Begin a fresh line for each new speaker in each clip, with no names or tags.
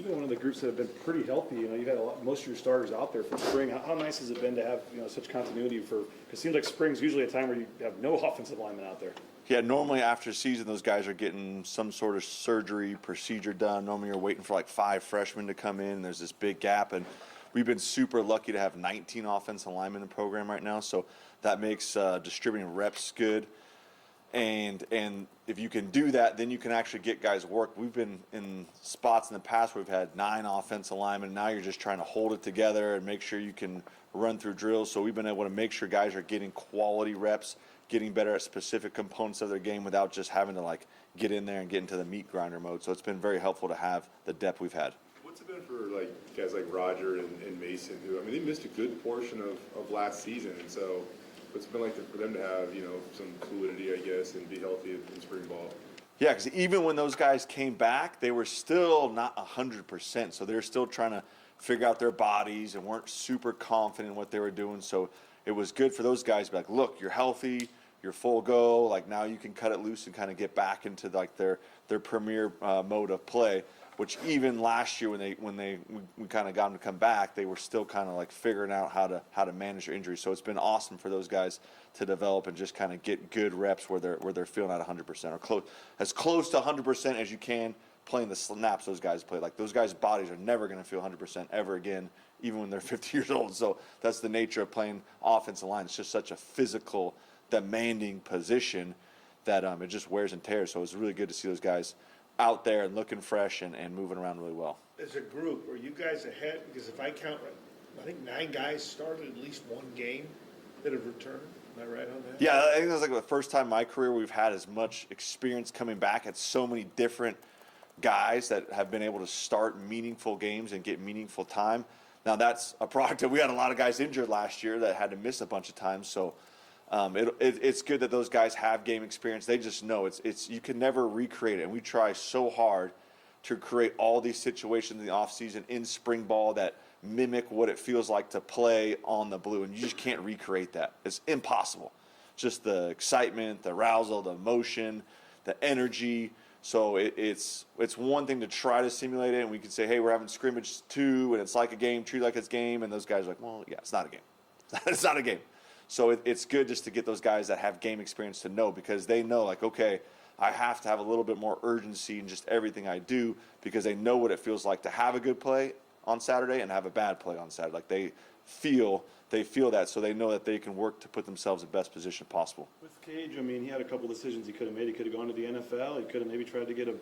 You've been one of the groups that have been pretty healthy. You know, you've had most of your starters out there for spring. How nice has it been to have such continuity for? Because it seems like spring's usually a time where you have no offensive linemen out there.
Yeah, normally after the season, those guys are getting some sort of surgery procedure done. Normally you're waiting for like 5 freshmen to come in. There's this big gap, and we've been super lucky to have 19 offensive linemen in the program right now. So that makes distributing reps good. And if you can do that, then you can actually get guys work. We've been in spots in the past where we've had 9 offensive linemen. Now you're just trying to hold it together and make sure you can run through drills. So we've been able to make sure guys are getting quality reps, getting better at specific components of their game without just having to like get in there and get into the meat grinder mode. So it's been very helpful to have the depth we've had.
What's it been for like guys like Roger and Mason, who, I mean, they missed a good portion of last season, and so what's it been like for them to have, some fluidity, I guess, and be healthy in spring ball?
Yeah, because even when those guys came back, they were still not 100%. So they were still trying to figure out their bodies and weren't super confident in what they were doing. So it was good for those guys to be like, look, you're healthy, you're full go. Like now you can cut it loose and kind of get back into like their premier mode of play. Which even last year when we kind of got them to come back, they were still kind of like figuring out how to manage their injuries. So it's been awesome for those guys to develop and just kind of get good reps where they're feeling at 100% or as close to 100% as you can playing the snaps those guys play. Like those guys' bodies are never going to feel 100% ever again, even when they're 50 years old. So that's the nature of playing offensive line. It's just such a physical, demanding position that it just wears and tears. So it's really good to see those guys out there and looking fresh and moving around really well.
As a group, are you guys ahead? Because if I count right, I think 9 guys started at least one game that have returned. Am I right on that?
Yeah, I think that's like the first time in my career we've had as much experience coming back at so many different guys that have been able to start meaningful games and get meaningful time. Now that's a product of, we had a lot of guys injured last year that had to miss a bunch of times. So it's good that those guys have game experience. They just know it's you can never recreate it. And we try so hard to create all these situations in the offseason in spring ball that mimic what it feels like to play on the blue. And you just can't recreate that. It's impossible. Just the excitement, the arousal, the emotion, the energy. So it's one thing to try to simulate it, and we can say, hey, we're having scrimmage 2, and it's like a game, treat it like it's a game. And those guys are like, well, yeah, it's not a game. It's not a game. So it's good just to get those guys that have game experience to know, because they know, like, okay, I have to have a little bit more urgency in just everything I do, because they know what it feels like to have a good play on Saturday and have a bad play on Saturday. Like they feel that, so they know that they can work to put themselves in the best position possible.
With Cage, I mean, he had a couple decisions he could have made. He could have gone to the NFL. He could have maybe tried to get a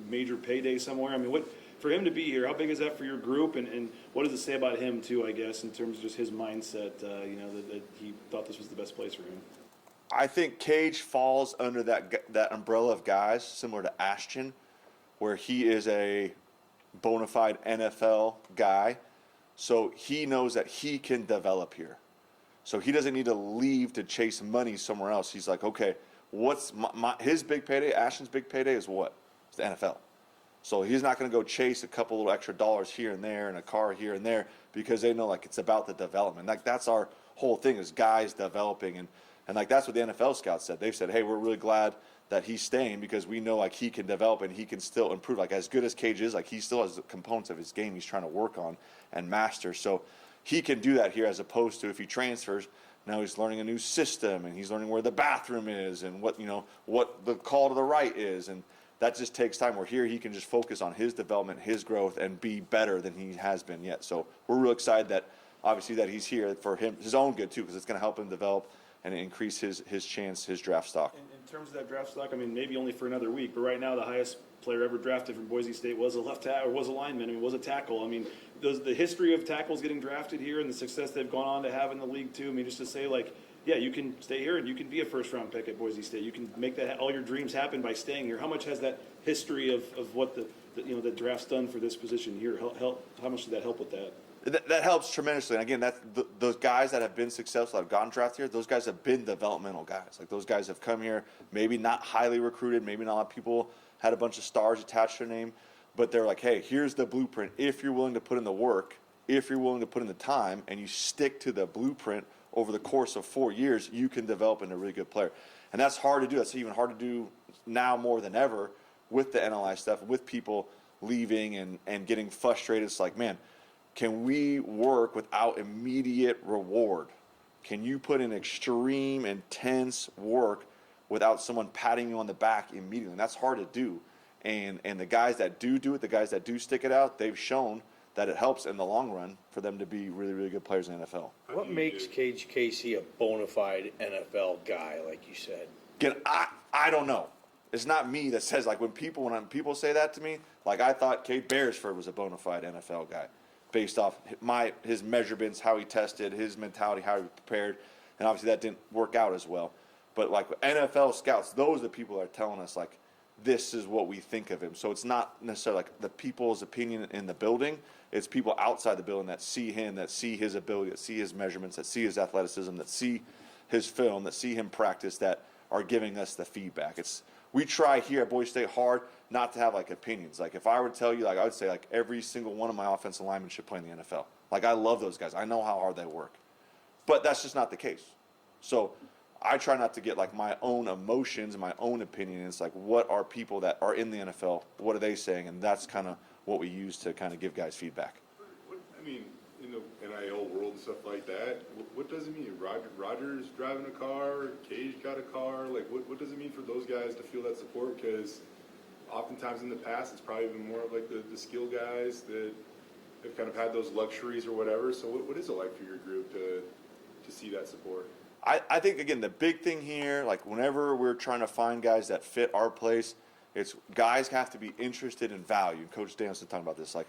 major payday somewhere. I mean, for him to be here, how big is that for your group, and what does it say about him too, I guess, in terms of just his mindset, that he thought this was the best place for him?
I think Cage falls under that umbrella of guys similar to Ashton, where he is a bona fide NFL guy, so he knows that he can develop here. So he doesn't need to leave to chase money somewhere else. He's like, okay, what's his big payday? Ashton's big payday is what? It's the NFL. So he's not going to go chase a couple little extra dollars here and there and a car here and there, because they know like it's about the development. Like that's our whole thing, is guys developing, and like that's what the NFL scouts said. They've said, hey, we're really glad that he's staying, because we know like he can develop and he can still improve. Like as good as Cage is, like he still has the components of his game he's trying to work on and master. So he can do that here, as opposed to if he transfers, now he's learning a new system and he's learning where the bathroom is and what the call to the right is, and that just takes time. Where here he can just focus on his development, his growth, and be better than he has been yet. So we're real excited that obviously that he's here for his own good too, because it's going to help him develop and increase his chance, his draft stock.
In terms of that draft stock, I mean, maybe only for another week, but right now the highest player ever drafted from Boise State was a left tackle, or was a lineman, I mean, was a tackle. I mean, the history of tackles getting drafted here and the success they've gone on to have in the league too. I mean, just to say, like, yeah, you can stay here and you can be a first-round pick at Boise State. You can make that all your dreams happen by staying here. How much has that history of what the draft's done for this position here help? How much did that help with that?
That helps tremendously. And again, those guys that have been successful, that have gotten drafted here, those guys have been developmental guys. Like those guys have come here, maybe not highly recruited, maybe not a lot of people had a bunch of stars attached to their name, but they're like, hey, here's the blueprint. If you're willing to put in the work, if you're willing to put in the time, and you stick to the blueprint over the course of 4 years, you can develop into a really good player. And that's hard to do. That's even hard to do now more than ever with the NLI stuff, with people leaving and getting frustrated. It's like, man, can we work without immediate reward? Can you put in extreme, intense work without someone patting you on the back immediately? And that's hard to do. And the guys that do it, the guys that do stick it out, they've shown that it helps in the long run for them to be really, really good players in the NFL.
What makes Cage Casey a bona fide NFL guy, like you said?
Again, I don't know. It's not me that says, like, when people say that to me, like, I thought Kate Beresford was a bona fide NFL guy based off his measurements, how he tested, his mentality, how he prepared, and obviously that didn't work out as well. But like NFL scouts, those are the people that are telling us, like, this is what we think of him. So it's not necessarily like the people's opinion in the building. It's people outside the building that see him, that see his ability, that see his measurements, that see his athleticism, that see his film, that see him practice, that are giving us the feedback. We try here at Boise State hard not to have like opinions. Like if I were to tell you, like I would say like every single one of my offensive linemen should play in the NFL. Like I love those guys. I know how hard they work. But that's just not the case. So I try not to get like my own emotions and my own opinion. It's like, what are people that are in the NFL, what are they saying? And that's kind of what we use to kind of give guys feedback.
I mean, in the NIL world and stuff like that, what does it mean? Roger's driving a car, Cage got a car. Like, what does it mean for those guys to feel that support? Because oftentimes in the past, it's probably been more of like the skill guys that have kind of had those luxuries or whatever. So what is it like for your group to see that support?
I think, again, the big thing here, like whenever we're trying to find guys that fit our place, it's guys have to be interested in value. Coach Danson talking about this. Like,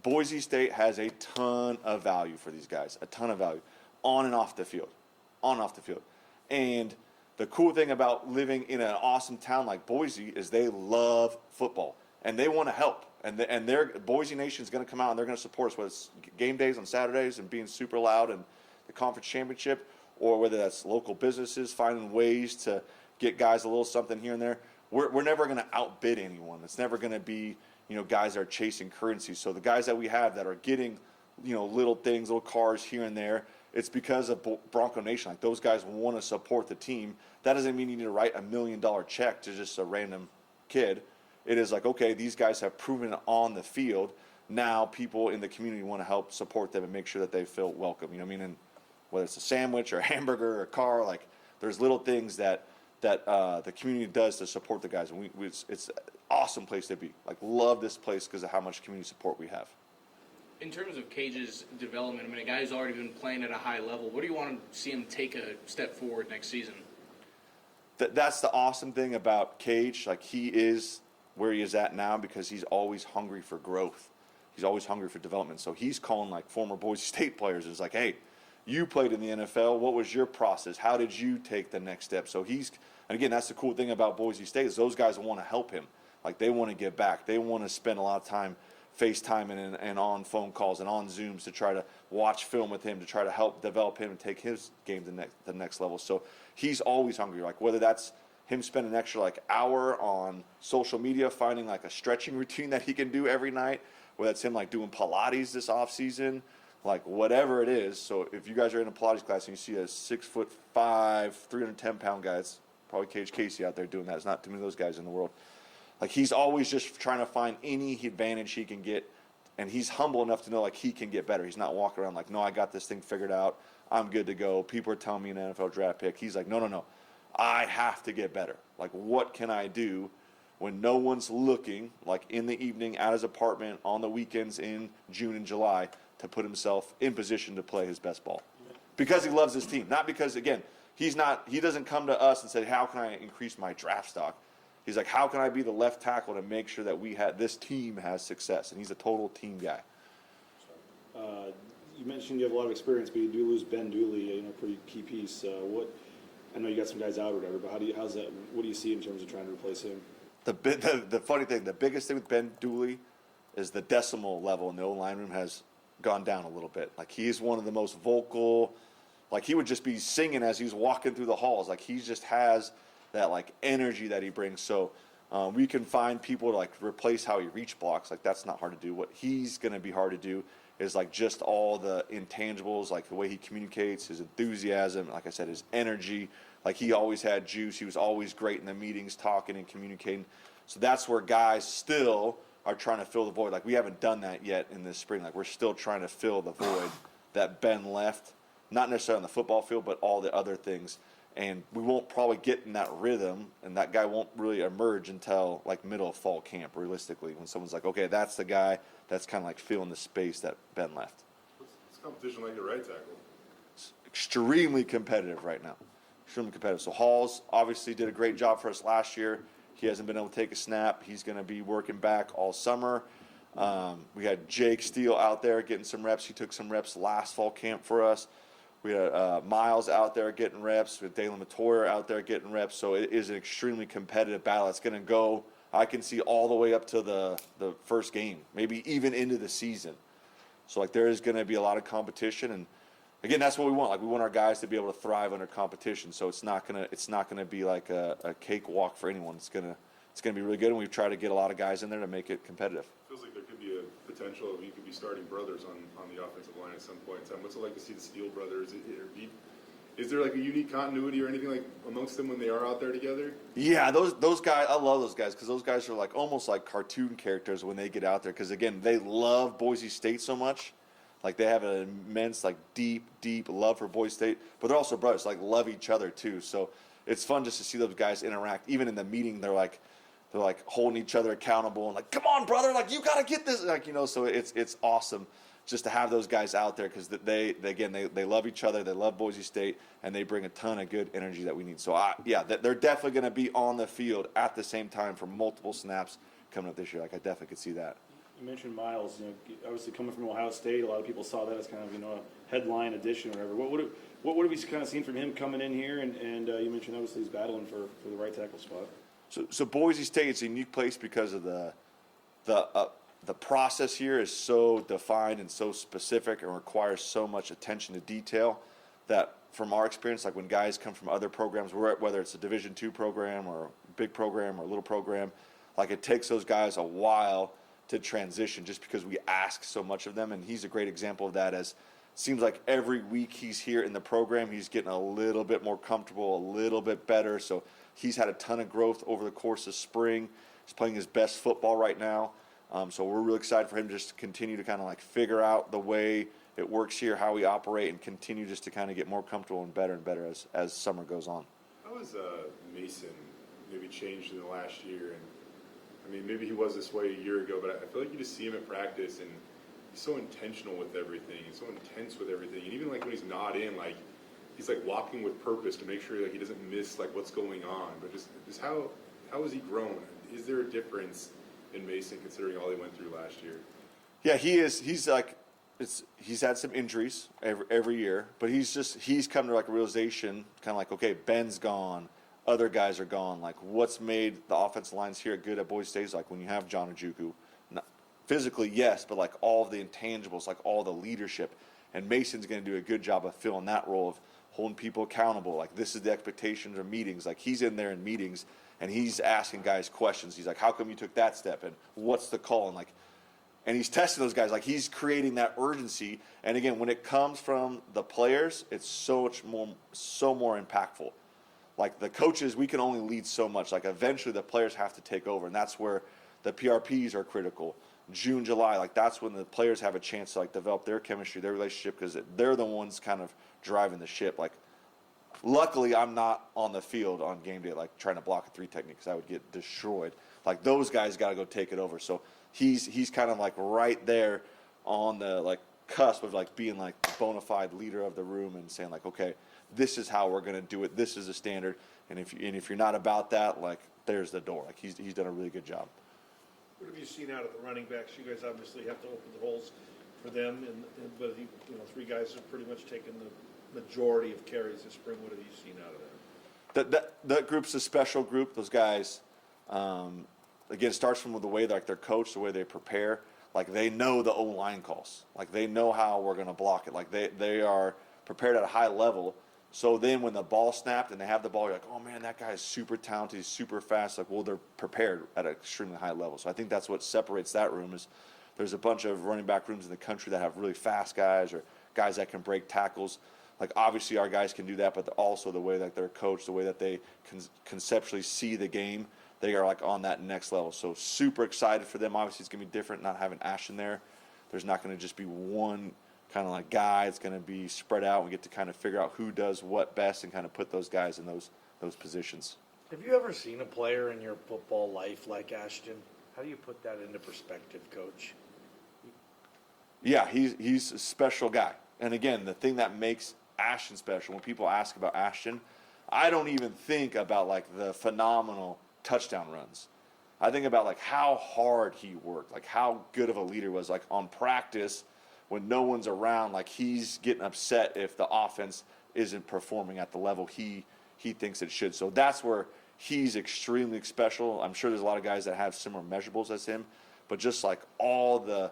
Boise State has a ton of value for these guys, a ton of value, on and off the field, And the cool thing about living in an awesome town like Boise is they love football, and they want to help. And their Boise Nation is going to come out, and they're going to support us, whether it's game days on Saturdays and being super loud and the conference championship, or whether that's local businesses finding ways to get guys a little something here and there. We're never going to outbid anyone. It's never going to be, guys that are chasing currency. So the guys that we have that are getting, little things, little cars here and there, it's because of Bronco Nation. Like, those guys want to support the team. That doesn't mean you need to write $1 million check to just a random kid. It is like, okay, these guys have proven it on the field. Now people in the community want to help support them and make sure that they feel welcome. And whether it's a sandwich or a hamburger or a car, like there's little things that the community does to support the guys. And it's an awesome place to be. Like, love this place because of how much community support we have.
In terms of Cage's development, I mean, a guy who's already been playing at a high level, what do you want to see him take a step forward next season?
That's the awesome thing about Cage. Like, he is where he is at now because he's always hungry for growth. He's always hungry for development. So he's calling like former Boise State players. It's like, hey, you played in the NFL. What was your process? How did you take the next step? So and again, that's the cool thing about Boise State is those guys want to help him. Like, they want to give back. They want to spend a lot of time FaceTiming and on phone calls and on Zooms to try to watch film with him, to try to help develop him and take his game to the next level. So he's always hungry. Like, whether that's him spending an extra hour on social media, finding like a stretching routine that he can do every night, whether that's him like doing Pilates this off season, like whatever it is. So if you guys are in a Pilates class and you see a 6'5", 310-pound guy, it's probably Cage Casey out there doing that. There's not too many of those guys in the world. Like, he's always just trying to find any advantage he can get, and he's humble enough to know like he can get better. He's not walking around like, no, I got this thing figured out. I'm good to go. People are telling me an NFL draft pick. He's like, no. I have to get better. Like, what can I do when no one's looking, like in the evening at his apartment on the weekends in June and July, to put himself in position to play his best ball? Because he loves his team. Not because, again, he doesn't come to us and say, how can I increase my draft stock? He's like, how can I be the left tackle to make sure that this team has success? And he's a total team guy.
You mentioned you have a lot of experience, but you do lose Ben Dooley, a pretty key piece. I know you got some guys out or whatever, but what do you see in terms of trying to replace him?
The funny thing, the biggest thing with Ben Dooley is the decimal level in the O-line room has gone down a little bit. Like, he's one of the most vocal. Like, he would just be singing as he's walking through the halls. Like, he just has that like energy that he brings. So we can find people to like replace how he reach blocks. Like, that's not hard to do. What he's going to be hard to do is like just all the intangibles, like the way he communicates, his enthusiasm, like I said, his energy. Like, he always had juice. He was always great in the meetings, talking and communicating. So that's where guys still are trying to fill the void. Like we haven't done that yet in this spring. Like we're still trying to fill the void that Ben left, not necessarily on the football field, but all the other things. And we won't probably get in that rhythm, and that guy won't really emerge until like middle of fall camp, realistically, when someone's like, okay, that's the guy that's kind of like filling the space that Ben left.
What's competition like at right tackle?
It's extremely competitive right now. Extremely competitive. So Halls obviously did a great job for us last year. He hasn't been able to take a snap. He's going to be working back all summer. We had Jake Steele out there getting some reps. He took some reps last fall camp for us. We had Miles out there getting reps. We had Dalen Matoyer out there getting reps. So it is an extremely competitive battle. It's going to go, I can see, all the way up to the first game, maybe even into the season. So like there is going to be a lot of competition, and again, that's what we want. Like we want our guys to be able to thrive under competition. So it's not gonna be like a cakewalk for anyone. It's gonna be really good, and we've tried to get a lot of guys in there to make it competitive.
Feels like there could be a potential of you could be starting brothers on the offensive line at some point in time. What's it like to see the Steele brothers? Is there like a unique continuity or anything like amongst them when they are out there together?
Yeah, those guys, I love those guys because those guys are like almost like cartoon characters when they get out there. Because again, they love Boise State so much. Like they have an immense, like deep love for Boise State, but they're also brothers, like love each other too. So it's fun just to see those guys interact. Even in the meeting, they're like holding each other accountable and like, come on, brother, like you got to get this, like, you know. So it's awesome just to have those guys out there because they love each other, they love Boise State, and they bring a ton of good energy that we need. So they're definitely going to be on the field at the same time for multiple snaps coming up this year. Like I definitely could see that.
You mentioned Miles, obviously coming from Ohio State, a lot of people saw that as kind of, a headline addition or whatever. What have we kind of seen from him coming in here? And you mentioned obviously he's battling for the right tackle spot.
So Boise State is a unique place because of the process here is so defined and so specific and requires so much attention to detail that from our experience, like when guys come from other programs, whether it's a Division II program or a big program or a little program, like it takes those guys a while to transition just because we ask so much of them. And he's a great example of that, as it seems like every week he's here in the program, he's getting a little bit more comfortable, a little bit better. So he's had a ton of growth over the course of spring. He's playing his best football right now. So we're really excited for him just to continue to kind of like figure out the way it works here, how we operate, and continue just to kind of get more comfortable and better as summer goes on.
How has Mason maybe changed in the last year? And I mean, maybe he was this way a year ago, but I feel like you just see him at practice, and he's so intentional with everything. He's so intense with everything. And even like when he's not in, like he's like walking with purpose to make sure like he doesn't miss like what's going on. But just how has he grown? Is there a difference in Mason considering all he went through last year?
Yeah, he is. He's like, he's had some injuries every year, but he's come to like a realization, kind of like, okay, Ben's gone. Other guys are gone. Like, what's made the offensive lines here good at Boise State is like when you have John Ojukwu. Physically, yes, but like all of the intangibles, like all the leadership. And Mason's going to do a good job of filling that role of holding people accountable. Like, this is the expectations of meetings. Like, he's in there in meetings, and he's asking guys questions. He's like, how come you took that step? And what's the call? And he's testing those guys. Like, he's creating that urgency. And again, when it comes from the players, it's so more impactful. Like the coaches, we can only lead so much. Like eventually the players have to take over, and that's where the PRPs are critical. June, July, like that's when the players have a chance to like develop their chemistry, their relationship, because they're the ones kind of driving the ship. Like, luckily, I'm not on the field on game day, like trying to block a 3 technique, because I would get destroyed. Like those guys got to go take it over. So he's kind of like right there on the like cusp of like being like the bona fide leader of the room and saying like, okay, this is how we're going to do it. This is the standard. And if you're not about that, like there's the door. Like he's done a really good job.
What have you seen out of the running backs? You guys obviously have to open the holes for them, but 3 guys have pretty much taken the majority of carries this spring. What have you seen out of them?
That group's a special group. Those guys, again, it starts from the way like they're coached, the way they prepare. Like they know the O-line calls. Like they know how we're going to block it. Like they are prepared at a high level. So then when the ball snapped and they have the ball, you're like, oh man, that guy is super talented, he's super fast. Like, well, they're prepared at an extremely high level. So I think that's what separates that room. Is there's a bunch of running back rooms in the country that have really fast guys or guys that can break tackles. Like obviously our guys can do that, but also the way that they're coached, the way that they conceptually see the game, they are like on that next level. So super excited for them. Obviously, it's gonna be different not having Ashton there. There's not gonna just be one kind of like guy. It's gonna be spread out. We get to kind of figure out who does what best and kind of put those guys in those positions.
Have you ever seen a player in your football life like Ashton? How do you put that into perspective, Coach?
Yeah, he's a special guy. And again, the thing that makes Ashton special, when people ask about Ashton, I don't even think about like the phenomenal touchdown runs. I think about like how hard he worked, like how good of a leader he was, like on practice when no one's around, like he's getting upset if the offense isn't performing at the level he thinks it should. So that's where he's extremely special. I'm sure there's a lot of guys that have similar measurables as him, but just like all the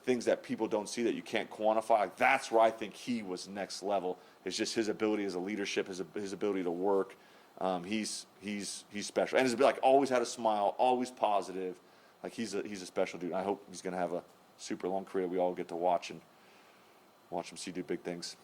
things that people don't see that you can't quantify, that's where I think he was next level. It's just his ability as a leadership, his ability to work. He's special, and he's like always had a smile, always positive. Like he's a special dude. I hope he's gonna have a super long career. We all get to watch him see do big things.